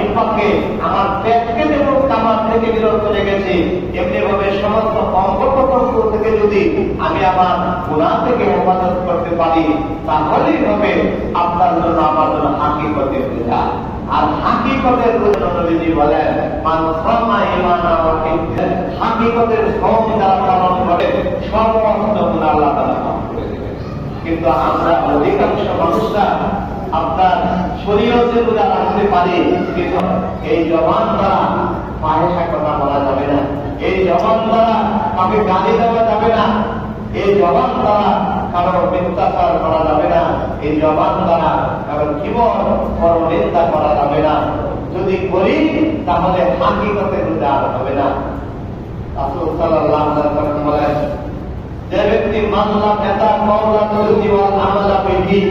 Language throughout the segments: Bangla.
ইনফাককে আমার পেটকে যেমন কামার থেকে বিরত রেখেছি, এমনি ভাবে সমস্ত অঙ্গ প্রত্যঙ্গ থেকে যদি আমি আমার গুনাহ থেকে হেফাজত করতে পারি, তাহলেই হবে আপনার জন্য আমার জন্য হাকিকতের রোজা। আর হাকিকতের রোজা নবীজি বলেন, মান সামা ঈমানা ওয়া ইহসান, হাকিকতের শ্রম যারা পালন করে সমস্ত গুনাহ আল্লাহ তাআলা মাফ করে দেবেন। কিন্তু আমরা অধিকাংশ মানুষরা আপনার শরীয়তের রোজা রাখতে পারি, কিন্তু এই জবান দ্বারা ফাহিশা কথা বলা যাবে না, এই জবান দ্বারা কাউকে গালি দেওয়া যাবে না, এই জবান দ্বারা কারো মিথ্যাচার করা যাবে না, এই জবান দ্বারা কারো জীবন পরনিন্দা করা যাবে না। যদি করি তাহলে হাকিকতের রোজা আর হবে না। রাসূল সাল্লাল্লাহু আলাইহি ওয়াসাল্লাম বলেন, যে ব্যক্তি মানলা নেতা কওলা তুলজি ওয়াল আমালা বিহি,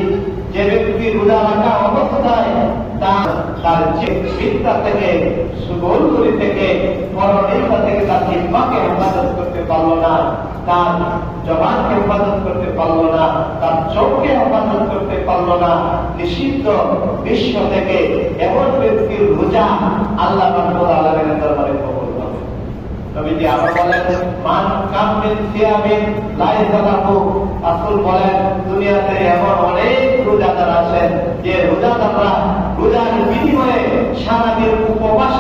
যে ব্যক্তি রোজা রাখা অবস্থায় তার চিন্তা থেকে, সুগন্ধি থেকে, পরনিন্দা থেকে তার জিহ্বাকে হেফাজত করতে পারলো না, তার জবানকে হেফাজত করতে পারলো না, তার চোখকে হেফাজত করতে পারলো না, নিষিদ্ধ বিশ্ব থেকে এমন ব্যক্তির রোজা আল্লাহ রাব্বুল আলামিনের দরবারে কবুল হবে। নবীজি আবার বলেন, মান কাম মিন সিয়ামিন লাইসা লাহু, রাসূল বলেন, দুনিয়াতে এমন অনেক রোজাদার আছেন যে রোজাদাররা রোজার বিনিময়ে সারাদিন উপবাস